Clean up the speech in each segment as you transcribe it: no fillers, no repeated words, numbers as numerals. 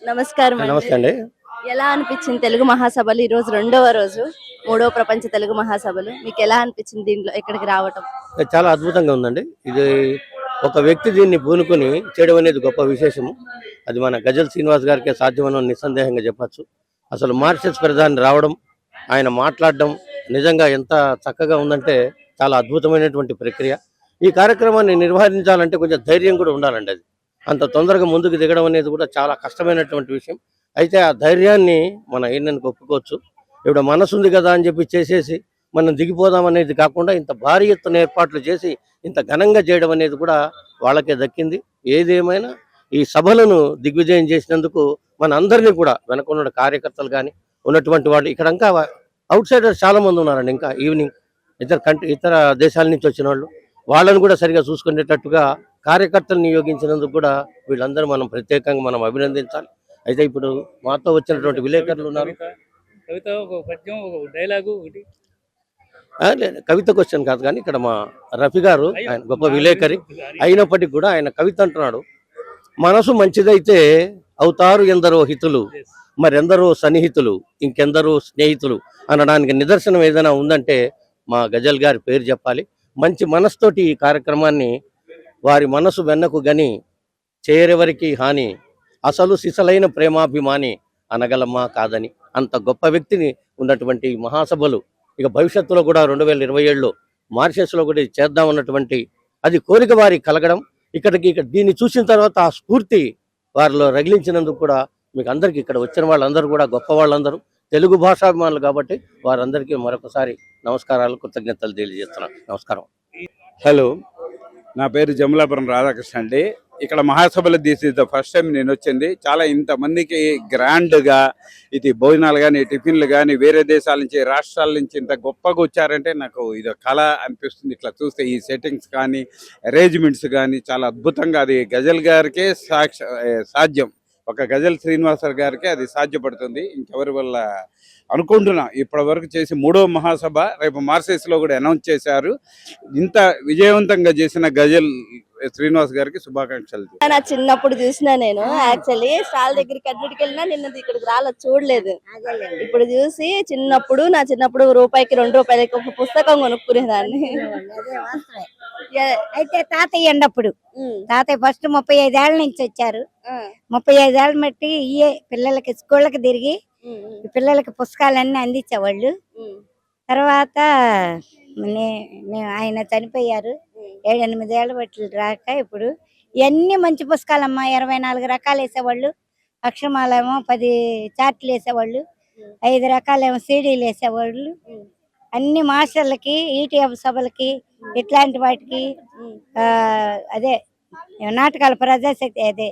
నమస్కారం అండి. నమస్తే అండి. ఎలా అనిపించింది తెలుగు మహాసభలు? ఈ రోజు రెండవ రోజు, మూడవ ప్రపంచ తెలుగు మహాసభలు. మీకు ఎలా అనిపించింది దీంట్లో ఇక్కడికి రావటం? చాలా అద్భుతంగా ఉందండి. ఇది ఒక వ్యక్తి దీన్ని పూనుకొని చేయడం అనేది గొప్ప విశేషము. అది మన గజల్ శ్రీనివాస్ గారికే సాధ్యమని నిస్సందేహంగా చెప్పచ్చు. అసలు మారిషస్ ప్రధాని రావడం, ఆయన మాట్లాడడం నిజంగా ఎంత చక్కగా ఉందంటే చాలా అద్భుతమైనటువంటి ప్రక్రియ. ఈ కార్యక్రమాన్ని నిర్వహించాలంటే కొంచెం ధైర్యం కూడా ఉండాలండి. అది అంత తొందరగా ముందుకు దిగడం అనేది కూడా చాలా కష్టమైనటువంటి విషయం. అయితే ఆ ధైర్యాన్ని మన ఈయనకి ఒప్పుకోవచ్చు. ఇప్పుడు మనసు ఉంది కదా అని చెప్పి చేసేసి మనం దిగిపోదాం అనేది కాకుండా ఇంత భారీ ఎత్తున ఏర్పాట్లు చేసి ఇంత ఘనంగా చేయడం అనేది కూడా వాళ్ళకే దక్కింది. ఏదేమైనా ఈ సభలను దిగ్విజయం చేసినందుకు మన అందరినీ కూడా వెనకున్న కార్యకర్తలు కానీ ఉన్నటువంటి వాళ్ళు ఇక్కడ ఇంకా అవుట్ సైడర్స్ చాలా మంది ఉన్నారండి. ఇంకా ఈవినింగ్ ఇతర దేశాల నుంచి వచ్చిన వాళ్ళు వాళ్ళని కూడా సరిగా చూసుకునేటట్టుగా కార్యకర్తలు నియోగించినందుకు కూడా వీళ్ళందరూ మనం ప్రత్యేకంగా మనం అభినందించాలి. అయితే ఇప్పుడు మాతో వచ్చినటువంటి విలేకరులు ఉన్నారు. కవిత ఒక పద్యం, ఒక డైలాగు ఒకటి. లేదు, కవిత క్వశ్చన్ కాదు, కానీ ఇక్కడ మా రఫీ గారు ఆయన గొప్ప విలేకరి అయినప్పటికీ కూడా ఆయన కవిత అంటున్నాడు, మనసు మంచిదైతే అవుతారు ఎందరో హితులు, మరెందరో సన్నిహితులు, ఇంకెందరో స్నేహితులు అనడానికి నిదర్శనం ఏదైనా ఉందంటే మా గజల్ గారి పేరు చెప్పాలి. మంచి మనసుతోటి ఈ కార్యక్రమాన్ని వారి మనసు వెన్నకు గని చేరెవరికి హాని అసలు సిసలైన ప్రేమాభిమాని అనగలమ్మా కాదని అంత గొప్ప వ్యక్తిని ఉన్నటువంటి మహాసభలు ఇక భవిష్యత్తులో కూడా 2027లో మారిషస్లో కూడా చేద్దామన్నటువంటి అది కోరిక వారి కలగడం, ఇక్కడికి దీన్ని చూసిన తర్వాత ఆ స్ఫూర్తి వారిలో రగిలించినందుకు కూడా మీకు అందరికీ ఇక్కడ వచ్చిన వాళ్ళందరూ కూడా గొప్ప వాళ్ళందరూ తెలుగు భాషాభిమానులు కాబట్టి వారందరికీ మరొకసారి నమస్కారాలు, కృతజ్ఞతలు తెలియజేస్తున్నాను. నమస్కారం. హలో, నా పేరు జమలాపురం రాధాకృష్ణ అండి. ఇక్కడ మహాసభలో this is the first time నేను వచ్చింది. చాలా ఇంతమందికి గ్రాండ్గా ఇది భోజనాలు కానీ టిఫిన్లు కానీ వేరే దేశాల నుంచి రాష్ట్రాల నుంచి ఇంత గొప్పగా వచ్చారంటే నాకు ఇది కళ అనిపిస్తుంది. ఇట్లా చూస్తే ఈ సెట్టింగ్స్ కానీ అరేంజ్మెంట్స్ కానీ చాలా అద్భుతంగా, అది గజల్ గారికే సాధ్యం. ఒక గజల్ శ్రీనివాస గారికి అది సాధ్యపడుతుంది. ఇంకెవరి వల్ల అనుకుంటున్నా. ఇప్పటి వరకు చేసి 3వ మహాసభ రేపు మారిషస్లో కూడా అనౌన్స్ చేశారు. ఇంత విజయవంతంగా చేసిన గజల్ శ్రీనివాస్ గారికి శుభాకాంక్షలు. నా చిన్నప్పుడు చూసినా నేను యాక్చువల్లీ స్టాల్ దగ్గరికి అన్నిటికి వెళ్ళినా నిన్న ఇక్కడికి రాలేదు, చూడలేదు. ఇప్పుడు చూసి నా చిన్నప్పుడు రూపాయికి 2 రూపాయలకి ఒక పుస్తకం కొనుక్కునేదాన్ని. అయితే తాతయ్య అన్నప్పుడు తాతయ్య ఫస్ట్ 35 ఏళ్ల నుంచి వచ్చారు. 35 ఏళ్ళ బట్టి ఇయే పిల్లలకి స్కూళ్ళకి తిరిగి పిల్లలకి పుస్తకాలన్నీ అందించేవాళ్ళు. తర్వాత ఆయన చనిపోయారు. 7-8 ఏళ్ళ బట్టి రాక ఇప్పుడు ఇవన్నీ మంచి పుస్తకాలమ్మా. 24 రకాలు వేసేవాళ్ళు. అక్షరమాలేమో 10 చార్ట్లు వేసేవాళ్ళు. 5 రకాలేమో సీడీలు వేసేవాళ్ళు. అన్ని మాస్టర్లకి, ఈటీఎఫ్ సభలకి, ఇట్లాంటి వాటికి అదే నాటకాల ప్రజాశక్తి అదే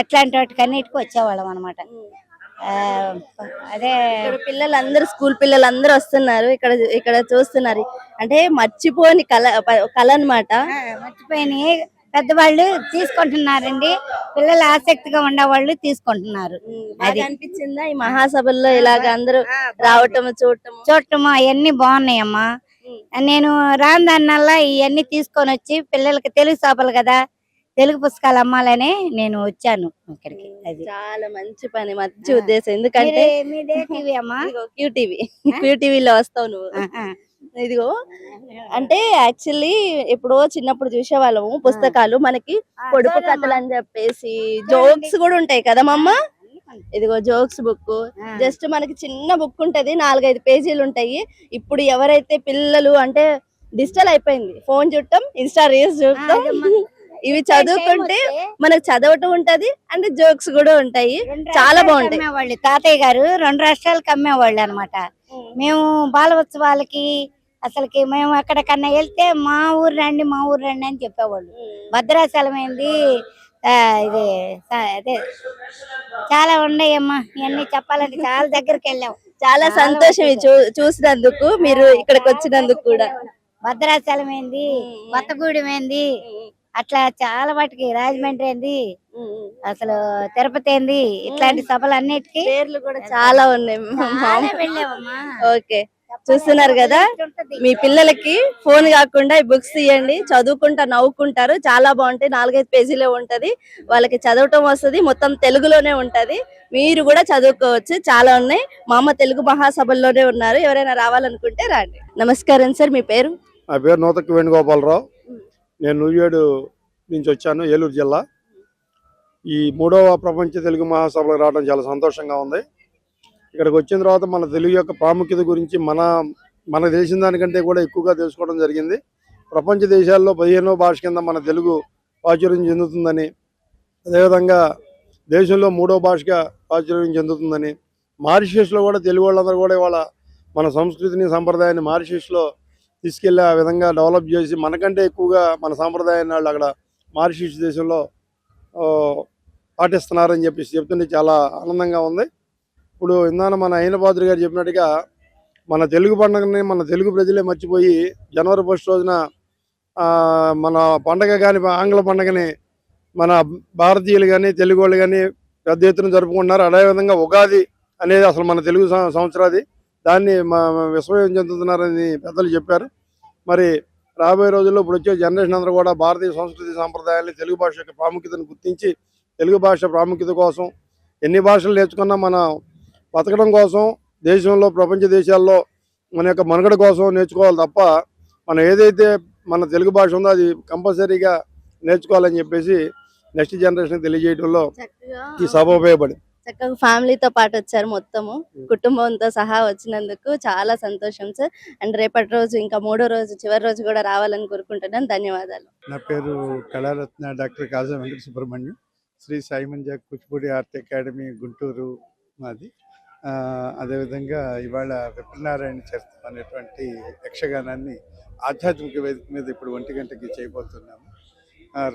అట్లాంటి వాటికి అన్నిటికీ వచ్చేవాళ్ళం అనమాట. అదే పిల్లలందరూ స్కూల్ పిల్లలందరూ వస్తున్నారు ఇక్కడ చూస్తున్నారు. అంటే మర్చిపోని కళ అన్నమాట. మర్చిపోయి పెద్దవాళ్ళు తీసుకుంటున్నారండి. పిల్లలు ఆసక్తిగా ఉండేవాళ్ళు తీసుకుంటున్నారు. అది అనిపించిందా ఈ మహాసభల్లో ఇలాగ అందరూ రావటం చూడటము అవన్నీ బాగున్నాయమ్మా. నేను రాందన్నల్లా ఇవన్నీ తీసుకొని వచ్చి పిల్లలకి తెలుగు సభలు కదా, తెలుగు పుస్తకాలు అమ్మాలనే నేను వచ్చాను ఇక్కడికి. అది చాలా మంచి పని, మంచి ఉద్దేశం. ఎందుకంటే మీదే టీవీ అమ్మా, క్యూటీవీలో వస్తావు నువ్వు. ఇదిగో అంటే యాక్చువల్లీ ఎప్పుడో చిన్నప్పుడు చూసేవాళ్ళము పుస్తకాలు, మనకి పొడుపు కథలు అని చెప్పేసి జోక్స్ కూడా ఉంటాయి కదా మమ్మ. ఇదిగో జోక్స్ బుక్, జస్ట్ మనకి చిన్న బుక్ ఉంటది, 4-5 పేజీలు ఉంటాయి. ఇప్పుడు ఎవరైతే పిల్లలు అంటే డిజిటల్ అయిపోయింది, ఫోన్ చూడటం, ఇన్స్టా రీల్స్ చూడటం, ఇవి చదువుకుంటే మనకు చదవటం ఉంటది అండ్ జోక్స్ కూడా ఉంటాయి. చాలా బాగుంటాయి. తాతయ్య గారు 2 రాష్ట్రాలకు అమ్మేవాళ్ళు అనమాట. మేము బాలోత్సవాలకి అసలుకి మేము ఎక్కడికన్నా వెళ్తే మా ఊరు రండి అని చెప్పేవాళ్ళు. భద్రాచలం ఏంది ఇది అదే చాలా ఉన్నాయమ్మా. ఇవన్నీ చెప్పాలంటే చాలా దగ్గరికి వెళ్ళాం. చాలా సంతోషం చూసినందుకు, మీరు ఇక్కడికి వచ్చినందుకు కూడా. భద్రాచలం ఏంది, కొత్తగూడెం ఏంది, అట్లా చాలా వాటికి, రాజమండ్రి ఏంది, అసలు తిరుపతి ఏంది, ఇట్లాంటి సభలు అన్నిటికీ పేర్లు కూడా చాలా ఉన్నాయి. వెళ్ళామమ్మా. ఓకే, చూస్తున్నారు కదా, మీ పిల్లలకి ఫోన్ కాకుండా ఈ బుక్స్ ఇవ్వండి, చదువుకుంటా నవ్వుకుంటారు. చాలా బాగుంటాయి, 4-5 పేజీలే ఉంటది, వాళ్ళకి చదవటం వస్తుంది, మొత్తం తెలుగులోనే ఉంటది. మీరు కూడా చదువుకోవచ్చు, చాలా ఉన్నాయి. మా అమ్మ తెలుగు మహాసభల్లోనే ఉన్నారు, ఎవరైనా రావాలనుకుంటే రండి. నమస్కారం సార్, మీ పేరు? నా పేరు నూతకి వేణుగోపాలరావు. నేను నూజివేడు నుంచి వచ్చాను, ఏలూరు జిల్లా. ఈ 3వ ప్రపంచ తెలుగు మహాసభలకు రావడం చాలా సంతోషంగా ఉంది. ఇక్కడికి వచ్చిన తర్వాత మన తెలుగు యొక్క ప్రాముఖ్యత గురించి మనకు తెలిసిన దానికంటే కూడా ఎక్కువగా తెలుసుకోవడం జరిగింది. ప్రపంచ దేశాల్లో 15వ భాష కింద మన తెలుగు ప్రాచుర్యం చెందుతుందని, అదేవిధంగా దేశంలో 3వ భాషగా ప్రాచుర్యం చెందుతుందని, మారిషస్లో కూడా తెలుగు వాళ్ళందరూ కూడా ఇవాళ మన సంస్కృతిని సంప్రదాయాన్ని మారిషస్లో తీసుకెళ్ళి ఆ విధంగా డెవలప్ చేసి మనకంటే ఎక్కువగా మన సాంప్రదాయాన్ని వాళ్ళు అక్కడ మారిషస్ దేశంలో పాటిస్తున్నారని చెప్పేసి చెప్తుంటే చాలా ఆనందంగా ఉంది. ఇప్పుడు ఇందాక మన అయినపాత్రి గారు చెప్పినట్టుగా మన తెలుగు పండుగని మన తెలుగు ప్రజలే మర్చిపోయి జనవరి 1 రోజున మన పండగ కానీ ఆంగ్ల పండుగని మన భారతీయులు కానీ తెలుగు వాళ్ళు కానీ పెద్ద ఎత్తున జరుపుకుంటున్నారు. అదేవిధంగా ఉగాది అనేది అసలు మన తెలుగు సంవత్సరాది, దాన్ని విస్మయం చెందుతున్నారని పెద్దలు చెప్పారు. మరి రాబోయే రోజుల్లో ఇప్పుడు వచ్చే జనరేషన్ అందరూ కూడా భారతీయ సంస్కృతి సాంప్రదాయాన్ని, తెలుగు భాష యొక్క ప్రాముఖ్యతను గుర్తించి తెలుగు భాష ప్రాముఖ్యత కోసం ఎన్ని భాషలు నేర్చుకున్నా మన బతకడం కోసం, దేశంలో ప్రపంచ దేశాల్లో మన యొక్క మనుగడ కోసం నేర్చుకోవాలి తప్ప మనం ఏదైతే మన తెలుగు భాష ఉందో అది కంపల్సరీగా నేర్చుకోవాలని చెప్పేసి నెక్స్ట్ జనరేషన్ తెలియజేయడంలో ఈ సభ ఉపయోగపడింది. చక్కగా ఫ్యామిలీతో పాటు వచ్చారు, మొత్తము కుటుంబంతో సహా వచ్చినందుకు చాలా సంతోషం సార్. అండ్ రేపటి రోజు ఇంకా 3వ రోజు చివరి రోజు కూడా రావాలని కోరుకుంటున్నాను. ధన్యవాదాలు. నా పేరు కళారత్న డాక్టర్ కాజా వెంకట సుబ్రహ్మణ్యం. శ్రీ సాయి మంజా కూచిపూడి ఆర్ట్ అకాడమీ గుంటూరు మాది. అదేవిధంగా ఇవాళ విప్రనారాయణ చరిత్ర అనేటువంటి యక్షగానాన్ని ఆధ్యాత్మిక వేదిక మీద ఇప్పుడు 1 గంటకి చేయబోతున్నాము.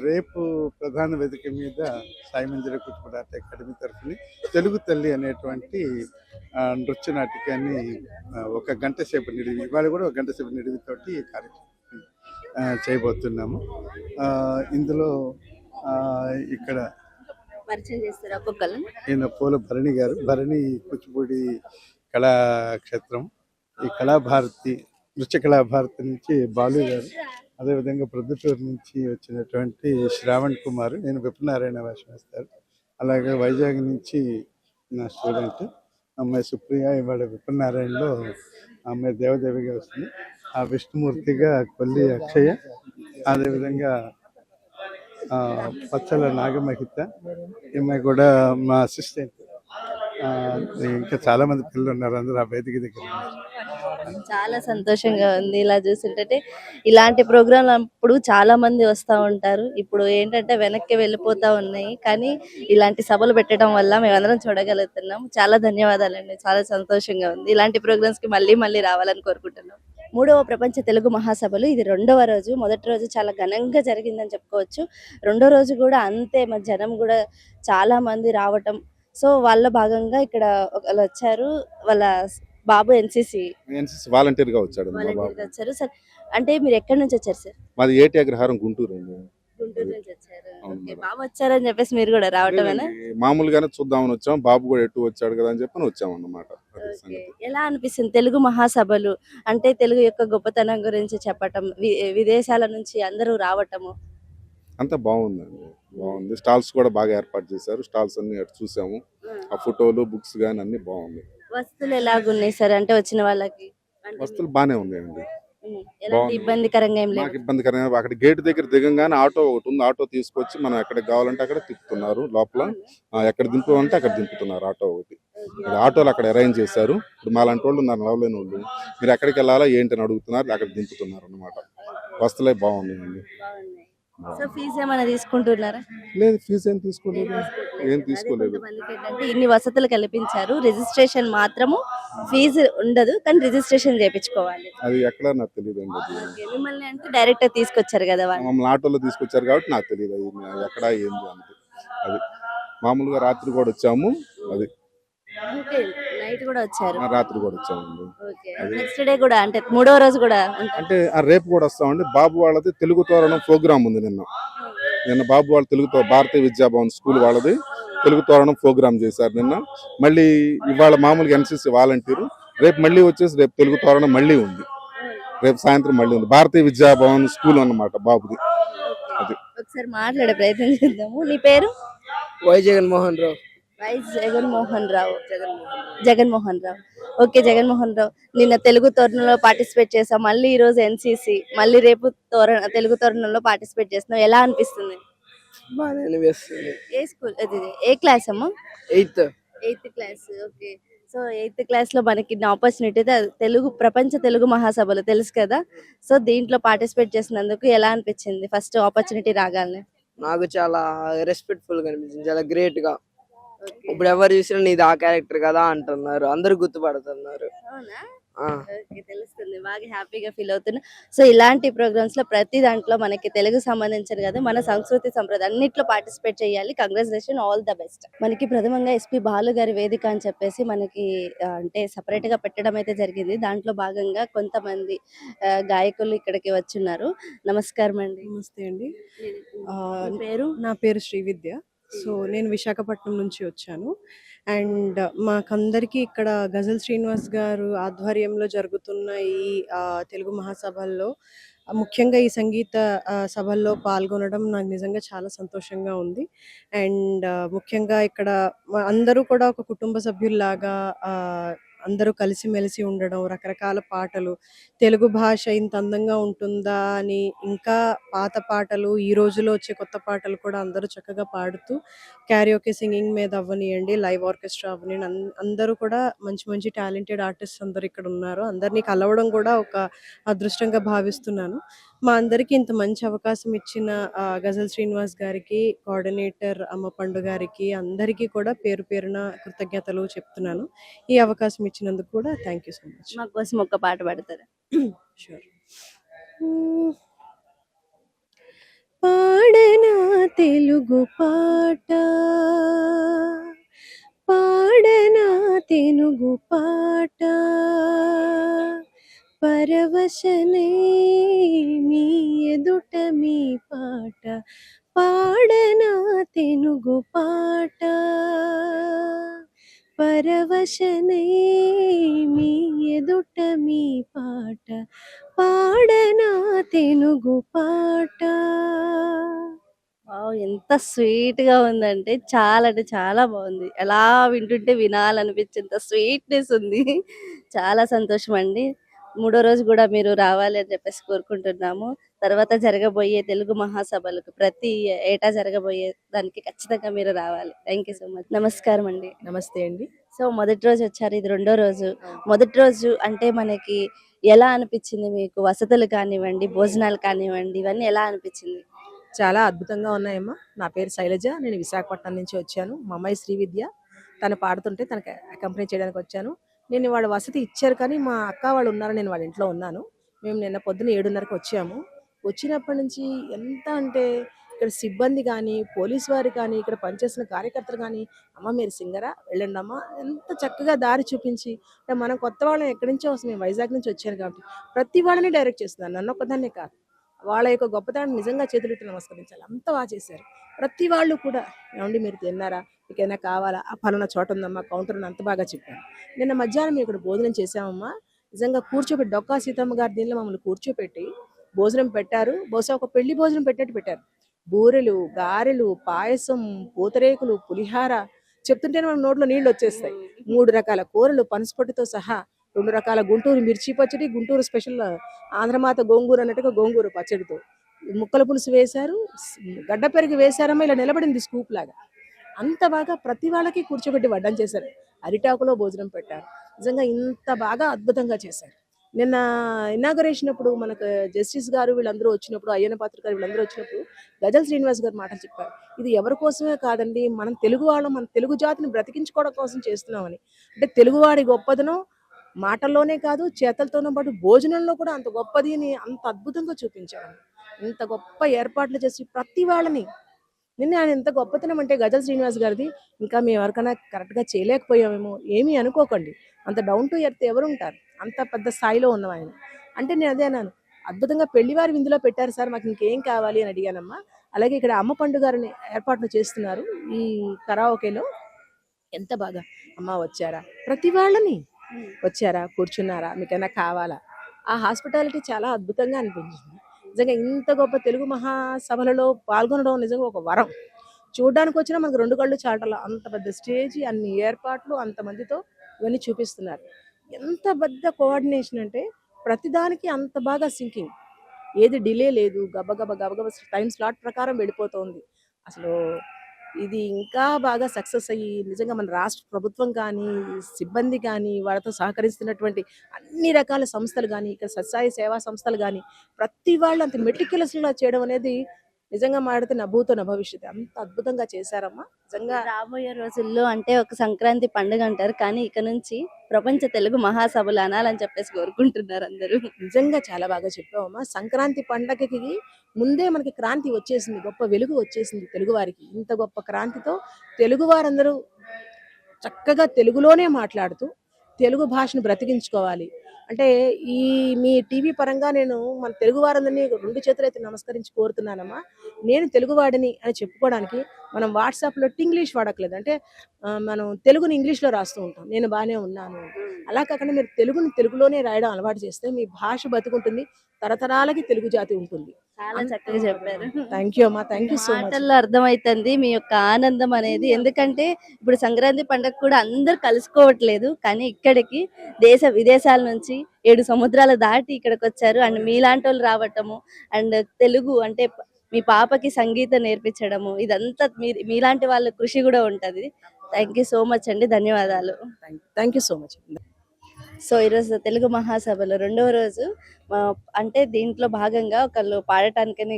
రేపు ప్రధాన వేదిక మీద సాయి మంజా కూచిపూడి ఆర్ట్ అకాడమీ తరఫున తెలుగు తల్లి అనేటువంటి నృత్య నాటికాన్ని 1 గంట సేపు నిడివి, ఇవాళ కూడా 1 గంట సేపు నిడివితోటి ఈ కార్యక్రమం చేయబోతున్నాము. ఇందులో ఇక్కడ పరిచయం చేస్తారు ఒక్కొక్కరు. ఈయన పూల భరణి గారు, భరణి కూచిపూడి కళాక్షేత్రం, ఈ కళాభారతి నృత్య కళాభారతి నుంచి బాలు గారు, అదేవిధంగా ప్రొద్దుటూరు నుంచి వచ్చినటువంటి శ్రావణ్ కుమార్, నేను విప్రనారాయణ వేషం వేస్తారు. అలాగే వైజాగ్ నుంచి నా స్టూడెంట్ అమ్మాయి సుప్రియ ఇవాళ విప్రనారాయణలో అమ్మాయి దేవదేవిగా వస్తుంది. ఆ విష్ణుమూర్తిగా కొల్లి అక్షయ, అదేవిధంగా పచ్చల నాగమహిత ఈమె కూడా మా అసిస్టెంట్. ఇంకా చాలా మంది పిల్లలు ఉన్నారు, అందరూ ఆ వేదిక దగ్గర. చాలా సంతోషంగా ఉంది ఇలా చూస్తుంటే. ఇలాంటి ప్రోగ్రాం అప్పుడు చాలా మంది వస్తూ ఉంటారు, ఇప్పుడు ఏంటంటే వెనక్కి వెళ్ళిపోతా ఉన్నాయి. కానీ ఇలాంటి సభలు పెట్టడం వల్ల మేమందరం చూడగలుగుతున్నాం. చాలా ధన్యవాదాలండి, చాలా సంతోషంగా ఉంది. ఇలాంటి ప్రోగ్రామ్స్ కి మళ్ళీ మళ్ళీ రావాలని కోరుకుంటున్నాం. 3వ ప్రపంచ తెలుగు మహాసభలు ఇది 2వ రోజు. మొదటి రోజు చాలా ఘనంగా జరిగిందని చెప్పుకోవచ్చు. 2వ రోజు కూడా అంతే, మరి జనం కూడా చాలా మంది రావటం. సో వాళ్ళ భాగంగా ఇక్కడ ఒకళ్ళు వచ్చారు, వాళ్ళ బాబు ఎన్సీసీ వాలంటీర్ గా వచ్చాడు. వచ్చారు సార్. అంటే మీరు ఎక్కడి నుంచి వచ్చారు సార్? మాది ఏటి అగ్రహారం గుంటూరు అండి. గుంటూరు నుంచి వచ్చారు. ఓకే, బాబు వచ్చారని చెప్పేసి మీరు కూడా రావటమేనా? మామూలుగానే చూద్దామని వచ్చాం, బాబు కూడా ఎటు వచ్చాడు కదా అని చెప్పని వచ్చాం అన్నమాట. ఎలా అనిపిస్తుంది తెలుగు మహాసభలు అంటే? తెలుగు యొక్క గొప్పతనం గురించి చెప్పటం, విదేశాల నుంచి అందరూ రావటము అంతా బాగుందండి, బాగుంది. స్టాల్స్ కూడా బాగా ఏర్పాటు చేశారు, స్టాల్స్ అన్ని అటు చూసాము. ఆ ఫోటోలు బుక్స్ గానీ అన్ని బాగుంది. వస్తువులు ఎలాగున్నాయి సార్? అంటే వచ్చిన వాళ్ళకి వస్తువులు బాగానే ఉన్నాయండి, ఎలాంటి ఇబ్బందికరంగా ఏం లేదు. నాకు ఇబ్బందికరంగా అక్కడ గేట్ దగ్గర దిగంగానే ఆటో ఒకటి ఉంది, ఆటో తీసుకొచ్చి మనం ఎక్కడికి కావాలంటే అక్కడ తిప్పుతున్నారు. లోపల ఎక్కడ దింపమంటే అక్కడ దింపుతున్నారు ఆటో ఒకటి. ఆటోలు అక్కడ అరేంజ్ చేశారు. ఇప్పుడు మాలాంటి వాళ్ళు ఉన్నారు, నవ్వలేని వాళ్ళు, మీరు ఎక్కడికి వెళ్ళాలా ఏంటి అని అడుగుతున్నారు, అక్కడ దింపుతున్నారు అన్నమాట. వస్తువులే బాగున్నాయండి. సో ఫీజు ఏమైనా తీసుకుంటున్నారా? లేదు, ఫీజు ఏం తీసుకోలేదు, ఏం తీసుకోలేదు. ఇన్ని వసతులు కల్పించారు, రిజిస్ట్రేషన్ మాత్రము ఫీజు ఉండదు, కానీ రిజిస్ట్రేషన్ చేయించుకోవాలి. అది ఎక్కడ నాకు తెలియదు అండి. మిమ్మల్ని అంటే డైరెక్ట్ తీసుకొచ్చారు కదా వాళ్ళు, మమ్మల్ని ఆటోలో తీసుకొచ్చారు కాబట్టి నాకు తెలియదు ఎక్కడ ఏంది అంటే. అది మామూలుగా రాత్రి కూడా వచ్చాము, అది నైట్ కూడా వచ్చారు, రాత్రి కూడా వచ్చామండి. నెక్స్ట్ డే కూడా అంటే 3వ రోజు కూడా అంటే రేపు కూడా వస్తామండి. బాబు వాళ్ళది తెలుగు తోరణం ప్రోగ్రామ్ ఉంది. నిన్న బాబు వాళ్ళ తెలుగు భారతీయ విద్యాభవన్ స్కూల్ వాళ్ళది తెలుగు తోరణం ప్రోగ్రామ్ చేశారు నిన్న. మళ్ళీ ఇవాళ మామూలుగా ఎన్సీసీ వాలంటీరు రేపు మళ్ళీ వచ్చేసి రేపు తెలుగు తోరణం మళ్ళీ ఉంది, రేపు సాయంత్రం మళ్ళీ ఉంది. భారతీయ విద్యాభవన్ స్కూల్ అన్నమాట బాబుది. అది ఒకసారి మాట్లాడే ప్రయత్నం చేద్దాము. నీ పేరు? వై జగన్మోహన్ రావు. జగన్మోహన్ రావు. ఓకే జగన్మోహన్ రావు, నిన్న తెలుగు తోరణంలో పార్టిసిపేట్ చేసాం, మళ్ళీ ఈ రోజు ఎన్సీసీ, మళ్ళీ రేపు తెలుగు తోరణంలో పార్టిసిపేట్ చేస్తున్నాం. ఎలా అనిపిస్తుంది? బాగానే అనిపిస్తుంది. ఏ స్కూల్ అది? ఏ క్లాస్ అమ్మా? 8th. 8th class. Okay. So 8th class లో మనకి ఆపర్చునిటీ తెలుగు ప్రపంచ తెలుగు మహాసభలు తెలుసు కదా, సో దీంట్లో పార్టిసిపేట్ చేసినందుకు ఎలా అనిపించింది ఫస్ట్ ఆపర్చునిటీ రాగానే? నాకు చాలా రెస్పెక్ట్ఫుల్ గా అనిపించింది, చాలా గ్రేట్ గా. ఇప్పుడు ఎవరు చూసినా నీది ఆ క్యారెక్టర్ కదా అంటున్నారు, అందరు గుర్తుపడుతున్నారు. అవునా? ఆ, ఓకే, తెలుస్తుంది. బాగా హ్యాపీగా ఫీల్ అవుతున్నా. సో ఇలాంటి ప్రోగ్రామ్స్ లో ప్రతి దాంట్లో మనకి తెలుగు సంబంధించిన కదా మన సంస్కృతి సంప్రదాయం అన్నిట్లో పార్టిసిపేట్ చేయాలి. Congratulation, all the best. మనకి ప్రథమంగా ఎస్పి బాలు గారి వేదిక అని చెప్పేసి మనకి అంటే సపరేట్ గా పెట్టడం అయితే జరిగింది. దాంట్లో భాగంగా కొంతమంది గాయకులు ఇక్కడికి వచ్చున్నారు. నమస్కారం అండి. నమస్తే అండి. మీ పేరు? నా పేరు శ్రీవిద్య. సో నేను విశాఖపట్నం నుంచి వచ్చాను. అండ్ మాకందరికీ ఇక్కడ గజల్ శ్రీనివాస్ గారు ఆధ్వర్యంలో జరుగుతున్న ఈ తెలుగు మహాసభల్లో ముఖ్యంగా ఈ సంగీత సభల్లో పాల్గొనడం నాకు నిజంగా చాలా సంతోషంగా ఉంది. అండ్ ముఖ్యంగా ఇక్కడ అందరూ కూడా ఒక కుటుంబ సభ్యుల్లాగా అందరూ కలిసిమెలిసి ఉండడం, రకరకాల పాటలు, తెలుగు భాష ఇంత అందంగా ఉంటుందా అని ఇంకా పాత పాటలు, ఈ రోజులో వచ్చే కొత్త పాటలు కూడా అందరూ చక్కగా పాడుతూ క్యారియోకే సింగింగ్ మీద అవ్వనియండి, లైవ్ ఆర్కెస్ట్రా అవ్వనియండి, అందరూ కూడా మంచి మంచి టాలెంటెడ్ ఆర్టిస్ట్ అందరూ ఇక్కడ ఉన్నారు. అందరినీ కలవడం కూడా ఒక అదృష్టంగా భావిస్తున్నాను. మా అందరికీ ఇంత మంచి అవకాశం ఇచ్చిన గజల్ శ్రీనివాస్ గారికి, కోఆర్డినేటర్ అమ్మ పండు గారికి, అందరికీ కూడా పేరు పేరున కృతజ్ఞతలు చెప్తున్నాను. ఈ అవకాశం ఇచ్చినందుకు కూడా థ్యాంక్ యూ సో మచ్. మా కోసం ఒక పాట పాడతారా? షూర్. పాడనా తెలుగు పాట, పాడనా తెలుగు పాట, పరవశనే మీ ఎదుట మీ పాట, పాడనా తెలుగు పాట, పరవశనే మీ ఎదుట మీ పాట, పాడనా తెలుగు పాట. వావ్! ఎంత స్వీట్ గా ఉందంటే చాలా అంటే చాలా బాగుంది. ఎలా వింటుంటే వినాలనిపించేంత స్వీట్‌నెస్ ఉంది. చాలా సంతోషం అండి. మూడో రోజు కూడా మీరు రావాలి అని చెప్పేసి కోరుకుంటున్నాము. తర్వాత జరగబోయే తెలుగు మహాసభలకు ప్రతి ఏటా జరగబోయే దానికి ఖచ్చితంగా మీరు రావాలి. Thank you so much. నమస్కారం అండి. నమస్తే అండి. సో మొదటి రోజు వచ్చారు, ఇది రెండో రోజు. మొదటి రోజు అంటే మనకి ఎలా అనిపించింది మీకు? వసతులు కానివ్వండి, భోజనాలు కానివ్వండి, ఇవన్నీ ఎలా అనిపించింది? చాలా అద్భుతంగా ఉన్నాయమ్మా. నా పేరు శైలజ, నేను విశాఖపట్నం నుంచి వచ్చాను. మా అమ్మాయి శ్రీవిద్య, తను పాడుతుంటే తనకి అకంపెనీ చేయడానికి వచ్చాను. నేను వాళ్ళ వసతి ఇచ్చారు కానీ మా అక్క వాళ్ళు ఉన్నారు, నేను వాళ్ళ ఇంట్లో ఉన్నాను. మేము నిన్న పొద్దున 7:30కి వచ్చాము. వచ్చినప్పటి నుంచి ఎంత అంటే ఇక్కడ సిబ్బంది కానీ, పోలీసు వారు కానీ, ఇక్కడ పనిచేస్తున్న కార్యకర్తలు కానీ, అమ్మ మీరు సింగరా, వెళ్ళండి అమ్మ, ఎంత చక్కగా దారి చూపించి, అంటే మనం కొత్త వాళ్ళని ఎక్కడి నుంచో వస్తాం, మేము వైజాగ్ నుంచి వచ్చాను కాబట్టి ప్రతి వాళ్ళని డైరెక్ట్ చేస్తున్నాను, నన్ను ఒక్కదాన్నే కాదు. వాళ్ళ యొక్క గొప్పతనాన్ని నిజంగా చేతులెత్తి నమస్కరించాలి, అంత బాగా చేశారు. ప్రతి వాళ్ళు కూడా ఏమండి మీరు తిన్నారా, మీకైనా కావాలా, ఆ పలానా చోట ఉందమ్మా కౌంటర్ అంత బాగా చెప్పారు. నిన్న మధ్యాహ్నం మేము ఇక్కడ భోజనం చేసామమ్మా. నిజంగా కూర్చోబెట్టి డొక్కా సీతమ్మ గారి దీనిలో మమ్మల్ని కూర్చోపెట్టి భోజనం పెట్టారు. బహుశా ఒక పెళ్లి భోజనం పెట్టేట్టు పెట్టారు. బూరెలు, గారెలు, పాయసం, పూతరేకులు, పులిహార చెప్తుంటేనే మన నోట్లో నీళ్ళు వచ్చేస్తాయి. 3 రకాల కూరలు పనసపొట్టుతో సహా, 2 రకాల గుంటూరు మిర్చి పచ్చడి, గుంటూరు స్పెషల్ ఆంధ్రమాత గోంగూర అన్నట్టుగా గోంగూర పచ్చడితో, ముక్కల పులుసు వేశారు, గడ్డ పెరుగు వేశారమ్మా, ఇలా నిలబడింది స్కూప్ లాగా. అంత బాగా ప్రతి వాళ్ళకి కూర్చోబెట్టి వడ్డం చేశారు. అరిటాకులో భోజనం పెట్టారు. నిజంగా ఇంత బాగా అద్భుతంగా చేశారు. నిన్న ఇనాగరేషన్ అప్పుడు మనకు జస్టిస్ గారు వీళ్ళందరూ వచ్చినప్పుడు, అయ్యన్న పాత్ర గారు వీళ్ళందరూ వచ్చినప్పుడు గజల్ శ్రీనివాస్ గారు మాటలు చెప్పారు. ఇది ఎవరి కోసమే కాదండి, మనం తెలుగు వాళ్ళం, మన తెలుగు జాతిని బ్రతికించుకోవడం కోసం చేస్తున్నామని. అంటే తెలుగువాడి గొప్పదనం మాటల్లోనే కాదు, చేతలతోనే పాటు భోజనంలో కూడా అంత గొప్పది అని అంత అద్భుతంగా చూపించారు. ఇంత గొప్ప ఏర్పాట్లు చేసి ప్రతి వాళ్ళని, నిన్న ఆయన ఎంత గొప్పతనం అంటే గజల్ శ్రీనివాస్ గారిది, ఇంకా మేము ఎవరికైనా కరెక్ట్గా చేయలేకపోయామేమో, ఏమీ అనుకోకండి, అంత డౌన్ టు ఎర్త్ ఎవరు ఉంటారు, అంత పెద్ద స్థాయిలో ఉన్నాం ఆయన. అంటే నేను అదే అన్నాను, అద్భుతంగా పెళ్లివారి విందులో పెట్టారు సార్, మాకు ఇంకేం కావాలి అని అడిగానమ్మా. అలాగే ఇక్కడ అమ్మ పండు గారిని ఏర్పాట్లు చేస్తున్నారు ఈ కరాఓకేలో, ఎంత బాగా అమ్మ వచ్చారా, ప్రతి వాళ్ళని వచ్చారా, కూర్చున్నారా, మీకైనా కావాలా, ఆ హాస్పిటాలిటీ చాలా అద్భుతంగా అనిపించింది. నిజంగా ఇంత గొప్ప తెలుగు మహాసభలలో పాల్గొనడం నిజంగా ఒక వరం. చూడడానికి వచ్చినా మనకు 2 కళ్ళు చాటల అంత పెద్ద స్టేజ్, అన్ని ఏర్పాట్లు, అంతమందితో ఇవన్నీ చూపిస్తున్నారు. ఎంత పెద్ద కోఆర్డినేషన్ అంటే ప్రతిదానికి అంత బాగా సింకింగ్, ఏది డిలే లేదు, గబగబ టైం స్లాట్ ప్రకారం వెళ్ళిపోతుంది. అసలు ఇది ఇంకా బాగా సక్సెస్ అయ్యి నిజంగా మన రాష్ట్ర ప్రభుత్వం కానీ, సిబ్బంది కానీ, వాళ్ళతో సహకరిస్తున్నటువంటి అన్ని రకాల సంస్థలు కానీ, ఇక్కడ సత్సాయి సేవా సంస్థలు కానీ, ప్రతి వాళ్ళు అంత మెటిక్యులస్గా చేయడం అనేది నిజంగా మాడితే నభూతో నభవిష్యత్. అంత అద్భుతంగా చేశారమ్మా నిజంగా. రాబోయే రోజుల్లో అంటే ఒక సంక్రాంతి పండుగ అంటారు, కానీ ఇక నుంచి ప్రపంచ తెలుగు మహాసభలు అనాలని చెప్పేసి కోరుకుంటున్నారు అందరూ. నిజంగా చాలా బాగా చెప్పావమ్మా. సంక్రాంతి పండగకి ముందే మనకి క్రాంతి వచ్చేసింది, గొప్ప వెలుగు వచ్చేసింది తెలుగు వారికి. ఇంత గొప్ప క్రాంతితో తెలుగు వారందరూ చక్కగా తెలుగులోనే మాట్లాడుతూ తెలుగు భాషను బ్రతికించుకోవాలి అంటే ఈ మీ టీవీ పరంగా నేను మన తెలుగు వారందరినీ 2 చేతులైతే నమస్కరించి కోరుతున్నానమ్మా. నేను తెలుగువాడిని అని చెప్పుకోవడానికి మనం వాట్సాప్లో ఇంగ్లీష్ వాడట్లేదు. అంటే మనం తెలుగుని ఇంగ్లీష్లో రాస్తూ ఉంటాం, నేను బాగానే ఉన్నాను. అలా కాకుండా మీరు తెలుగుని తెలుగులోనే రాయడం అలవాటు చేస్తే మీ భాష బతుకుంటుంది, తరతరాలకి తెలుగు జాతి ఉంటుంది. చాలా చక్కగా చెప్పారు. థ్యాంక్ యూ అమ్మా, థ్యాంక్ యూ సో మచ్. మాటల్లో అర్థమైతుంది మీ యొక్క ఆనందం అనేది. ఎందుకంటే ఇప్పుడు సంక్రాంతి పండుగ కూడా అందరు కలుసుకోవట్లేదు, కానీ ఇక్కడికి దేశ విదేశాల నుంచి 7 సముద్రాలు దాటి ఇక్కడికి వచ్చారు. అండ్ మీలాంటి వాళ్ళు రావటము, అండ్ తెలుగు అంటే మీ పాపకి సంగీతం నేర్పించడము, ఇదంతా మీలాంటి వాళ్ళ కృషి కూడా ఉంటది. థ్యాంక్ యూ సో మచ్ అండి, ధన్యవాదాలు. Thank you so much. So ఈరోజు తెలుగు మహాసభలో 2వ రోజు అంటే దీంట్లో భాగంగా ఒకళ్ళు పాడటానికని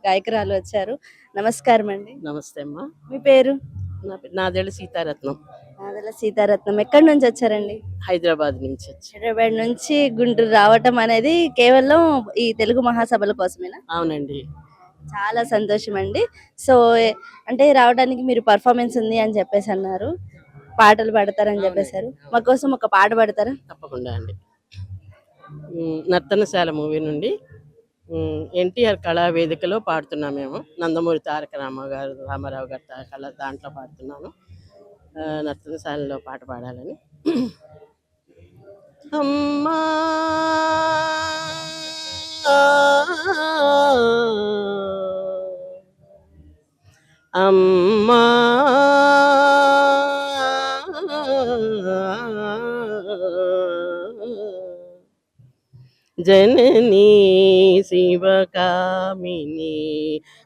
గాయకురాలు వచ్చారు. నమస్కారం అండి. నమస్తే అమ్మా. మీ పేరు? నాదేళ్ళ సీతారత్నం. నాదెల్ల సీతారత్నం. ఎక్కడి నుంచి వచ్చారండి? హైదరాబాద్ నుంచి వచ్చి. హైదరాబాద్ నుంచి గుంటూరు రావటం అనేది కేవలం ఈ తెలుగు మహాసభల కోసమేనా? అవునండి. చాలా సంతోషం అండి. సో అంటే రావడానికి మీరు పర్ఫార్మెన్స్ ఉంది అని చెప్పేసి అన్నారు, పాటలు పాడతారని చెప్పేశారు. మా కోసం ఒక పాట పాడతారా? తప్పకుండా అండి. నర్తనశాల మూవీ నుండి ఎన్టీఆర్ కళా వేదికలో పాడుతున్నాం మేము. నందమూరి తారక రామారావు గారి కళ దాంట్లో పాడుతున్నాను. నర్తనశాలలో పాట పాడాలని. అమ్మా అమ్మా जननी शिवकामिनी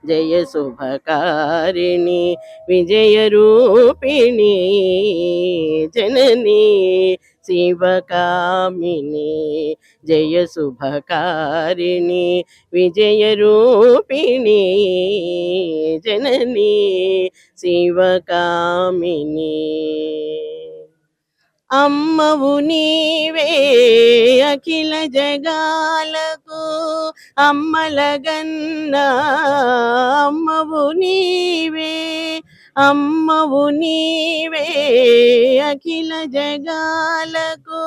जय शुभकारिणी विजय रूपिणी जननी शिवकामिनी जय शुभकारिणी विजय रूपिणी जननी शिवकामिनी అమ్మవు నీవే అఖిల జగాలకు అమ్మలగన్నా అమ్మవు నీవే అమ్మవు నీవే అఖిల జగాలకు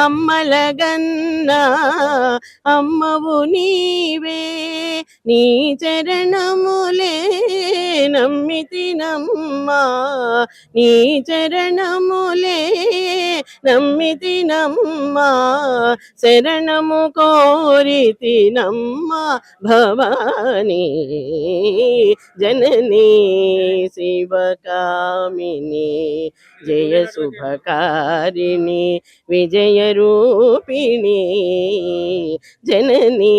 అమ్మలగన్నా అమ్మవు నీవే నీ చరణములే నమ్మితినమ్మా నీ చరణములే నమ్మితినమ్మా శరణము కోరితినమ్మా భవానీ జననీ శివకామిని జయ శుభకారిణి విజయ రూపిణి జననీ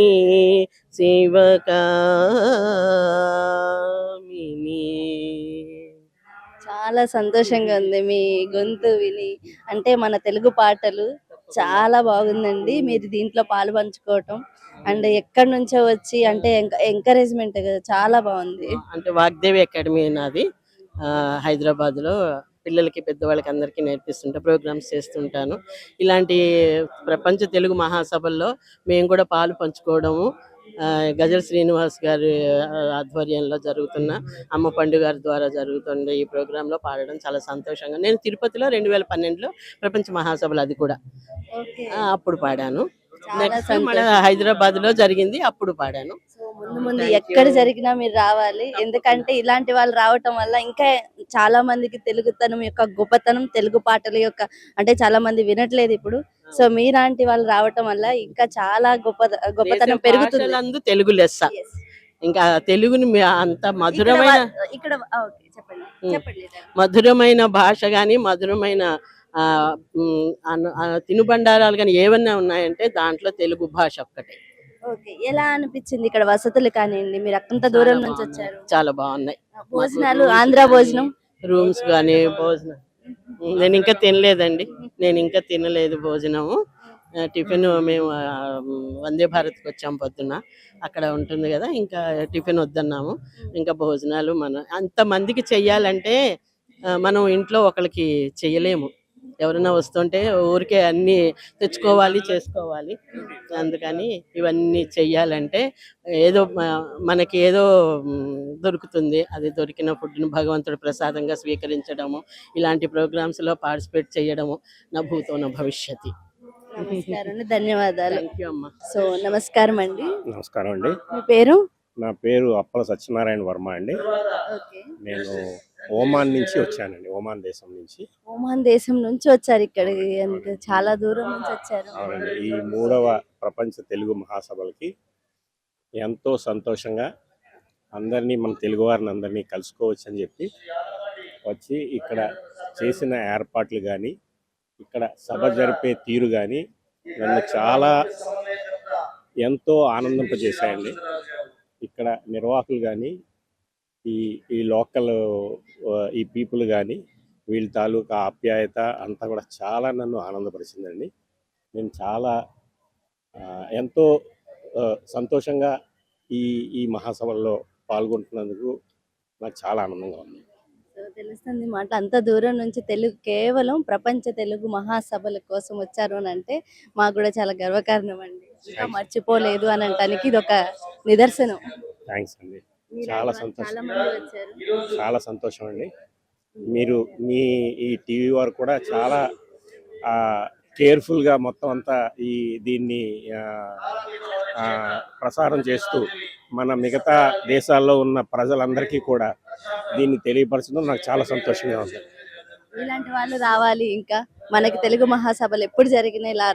శివకామిని. చాలా సంతోషంగా ఉంది మీ గొంతు విని. అంటే మన తెలుగు పాటలు చాలా బాగుందండి. మీరు దీంట్లో పాలు పంచుకోవటం అండ్ ఎక్కడి నుంచో వచ్చి అంటే ఎంకరేజ్మెంట్ చాలా బాగుంది. అంటే వాగ్దేవి అకాడమీ నాది, హైదరాబాద్లో పిల్లలకి పెద్దవాళ్ళకి అందరికీ నేర్పిస్తుంటా, ప్రోగ్రామ్స్ చేస్తుంటాను. ఇలాంటి ప్రపంచ తెలుగు మహాసభల్లో మేము కూడా పాలు పంచుకోవడము గజల్ శ్రీనివాస్ గారి ఆధ్వర్యంలో జరుగుతున్న అమ్మ పండుగ గారి ద్వారా జరుగుతున్న ఈ ప్రోగ్రాంలో పాడడం చాలా సంతోషంగా. నేను తిరుపతిలో 2012లో ప్రపంచ మహాసభలు అది కూడా అప్పుడు పాడాను. నెక్స్ట్ మళ్ళీ హైదరాబాద్ లో జరిగింది, అప్పుడు పాడాను. ముందు ముందు ఎక్కడ జరిగినా మీరు రావాలి, ఎందుకంటే ఇలాంటి వాళ్ళు రావటం వల్ల ఇంకా చాలా మందికి తెలుగుతనం యొక్క గొప్పతనం, తెలుగు పాటల యొక్క అంటే చాలా మంది వినట్లేదు ఇప్పుడు. సో మీలాంటి వాళ్ళు రావటం వల్ల ఇంకా చాలా గొప్పతనం దేశ పెరుగుతుంది. భాషలందు తెలుగు లెస్స. Yes. ఇంకా తెలుగుని అంత ఇక్కడ మధురమైన ఇక్కడ ఓకే చెప్పండి ఉమ్. చెప్పండి. మధురమైన భాష గాని, మధురమైన తినుబండారాలు కానీ ఏమన్నా ఉన్నాయంటే దాంట్లో తెలుగు భాష ఒక్కటే. ఓకే, ఎలా అనిపించింది ఇక్కడ వసతులు కానివ్వండి, మీరు అంత దూరం చాలా నుంచి బాగున్నాయి. వచ్చారు, చాలా బాగున్నాయి. భోజనాలు ఆంధ్ర భోజనం రూమ్స్ కానీ భోజనం నేను ఇంకా తినలేదండి. నేను ఇంకా తినలేదు భోజనము. టిఫిన్ మేము వందే భారత్కి వచ్చాం పొద్దున్న. అక్కడ ఉంటుంది కదా, ఇంకా టిఫిన్ వద్దన్నాము. ఇంకా భోజనాలు మనం అంతమందికి చెయ్యాలంటే మనం ఇంట్లో ఒకరికి చెయ్యలేము. ఎవరైనా వస్తుంటే ఊరికే అన్నీ తెచ్చుకోవాలి, చేసుకోవాలి. అందుకని ఇవన్నీ చెయ్యాలంటే ఏదో మనకి ఏదో దొరుకుతుంది. అది దొరికిన ఫుడ్ని భగవంతుడు ప్రసాదంగా స్వీకరించడము, ఇలాంటి ప్రోగ్రామ్స్లో పార్టిసిపేట్ చేయడము నా భూతో నా భవిష్యత్తు. నమస్కారం అండి, ధన్యవాదాలు. థ్యాంక్ యూ అమ్మా. సో నమస్కారం అండి, నమస్కారం అండి. మీ పేరు? నా పేరు అప్పల సత్యనారాయణ వర్మ అండి. ఓకే, నేను ఓమాన్ నుంచి వచ్చానండి, ఓమాన్ దేశం నుంచి. ఓమాన్ దేశం నుంచి వచ్చారు ఇక్కడికి, అంటే చాలా దూరం నుంచి వచ్చారు. అవునండి. ఈ 3వ ప్రపంచ తెలుగు మహాసభలకి ఎంతో సంతోషంగా అందరినీ, మన తెలుగు వారిని అందరినీ కలుసుకోవచ్చు అని చెప్పి వచ్చి ఇక్కడ చేసిన ఏర్పాట్లు కానీ, ఇక్కడ సభ జరిపే తీరు కానీ నన్ను చాలా ఎంతో ఆనందింపజేశాయండి. ఇక్కడ నిర్వాహకులు కానీ, ఈ లోకల్ ఈ పీపుల్ కానీ, వీళ్ళ తాలూకా ఆప్యాయత అంతా కూడా చాలా నన్ను ఆనందపరిచిందండి. నేను చాలా ఎంతో సంతోషంగా ఈ మహాసభల్లో పాల్గొంటున్నందుకు నాకు చాలా ఆనందంగా ఉంది. సో తెలుస్తుంది మాట, అంత దూరం నుంచి తెలుగు కేవలం ప్రపంచ తెలుగు మహాసభల కోసం వచ్చారు అని అంటే మాకు కూడా చాలా గర్వకారణం అండి. ఇంకా మర్చిపోలేదు అని అనటానికి ఇది ఒక నిదర్శనం. థ్యాంక్స్ అండి, మీరు చాలా చాలా సంతోషం, మంది వచ్చారు. చాలా సంతోషం అండి. మీరు ఈ టీవీ వారు కూడా చాలా కేర్ఫుల్గా మొత్తం అంతా దీన్ని ప్రసారం చేస్తూ మన మిగతా దేశాల్లో ఉన్న ప్రజలందరికీ కూడా దీన్ని తెలియపరచడం నాకు చాలా సంతోషంగా ఉంది. ఇలాంటి వాళ్ళు రావాలి, ఇంకా మనకి తెలుగు మహాసభలు ఎప్పుడు జరిగినా ఇలా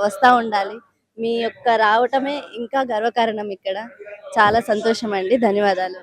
వస్తూ ఉండాలి. మీ యొక్క రావటమే ఇంకా గర్వకారణం. ఇక్కడ చాలా సంతోషం అండి, ధన్యవాదాలు.